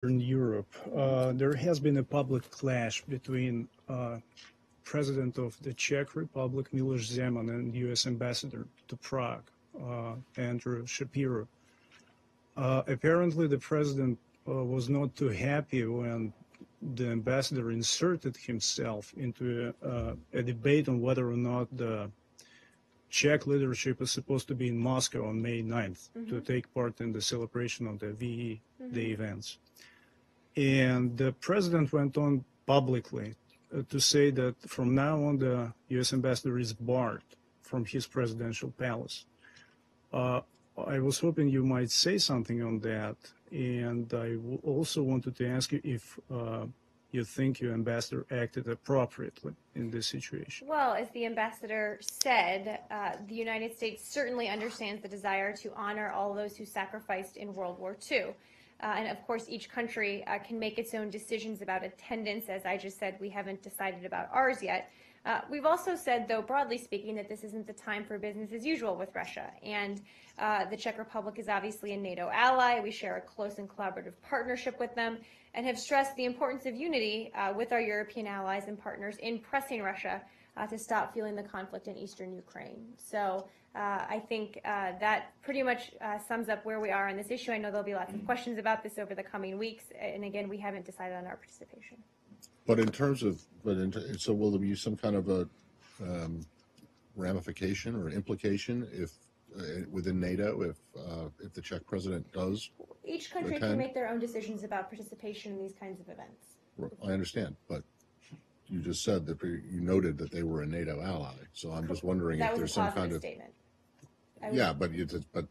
in Europe, there has been a public clash between President of the Czech Republic, Miloš Zeman, and U.S. Ambassador to Prague, Andrew Shapiro. Apparently, the president was not too happy when the ambassador inserted himself into a debate on whether or not the Czech leadership is supposed to be in Moscow on May 9th to take part in the celebration of the VE Day events. And the president went on publicly to say that from now on the U.S. ambassador is barred from his presidential palace. I was hoping you might say something on that, and I also wanted to ask you if you think your ambassador acted appropriately in this situation. Well, as the ambassador said, the United States certainly understands the desire to honor all those who sacrificed in World War II. And of course, each country can make its own decisions about attendance. As I just said, we haven't decided about ours yet. We've also said, though, broadly speaking, that this isn't the time for business as usual with Russia. And the Czech Republic is obviously a NATO ally. We share a close and collaborative partnership with them and have stressed the importance of unity with our European allies and partners in pressing Russia to stop fueling the conflict in eastern Ukraine. So I think that pretty much sums up where we are on this issue. I know there'll be lots of questions about this over the coming weeks. And again, we haven't decided on our participation. But in terms of, so will there be some kind of a ramification or implication if within NATO if the Czech president does? Each country attend? can make their own decisions about participation in these kinds of events. I understand, but you just said that you noted that they were a NATO ally. So I'm just wondering if there's some kind of statement. Yeah, but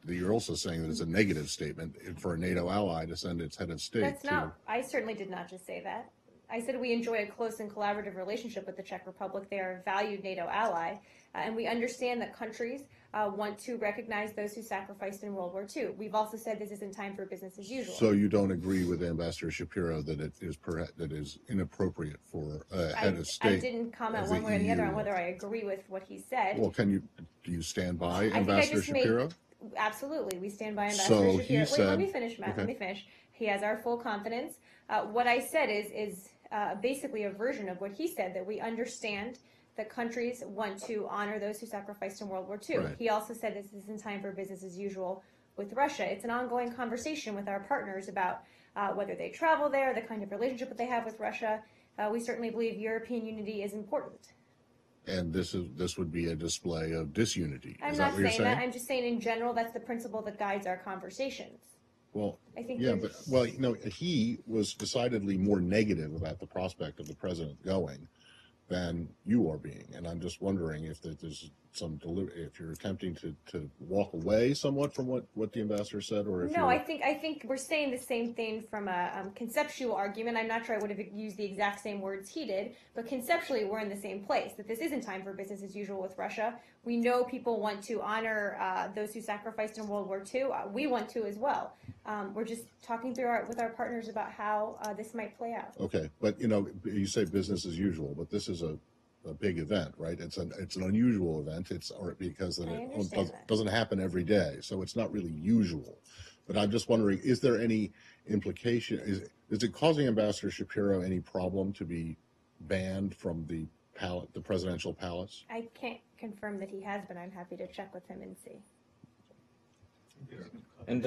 you're also saying that it's a negative statement for a NATO ally to send its head of state. That's not. I certainly did not just say that. I said we enjoy a close and collaborative relationship with the Czech Republic. They are a valued NATO ally, and we understand that countries want to recognize those who sacrificed in World War II. We've also said this isn't time for business as usual. So you don't agree with Ambassador Shapiro that it is inappropriate for a head of state? I didn't comment one way or the other on whether I agree with what he said. Well, do you stand by Ambassador Shapiro? Absolutely, we stand by Ambassador Shapiro. Wait, let me finish, Matt. Okay. Let me finish. He has our full confidence. What I said is basically a version of what he said, that we understand that countries want to honor those who sacrificed in World War II. Right. He also said this isn't time for business as usual with Russia. It's an ongoing conversation with our partners about whether they travel there, the kind of relationship that they have with Russia. We certainly believe European unity is important. And this would be a display of disunity. I'm not saying that. I'm just saying in general that's the principle that guides our conversations. Well, I think he was decidedly more negative about the prospect of the president going than you are being, and I'm just wondering if there's if you're attempting to walk away somewhat from what the ambassador said, or if I think we're saying the same thing from a conceptual argument. I'm not sure I would have used the exact same words he did, but conceptually we're in the same place, that this isn't time for business as usual with Russia. We know people want to honor those who sacrificed in World War II. We want to as well. We're just talking through with our partners about how this might play out. Okay, but you say business as usual, but this is a big event, right? It's an unusual event. Because it doesn't happen every day, so it's not really usual. But I'm just wondering, is there any implication? Is it causing Ambassador Shapiro any problem to be banned from the presidential palace? I can't confirm that he has, but I'm happy to check with him and see. And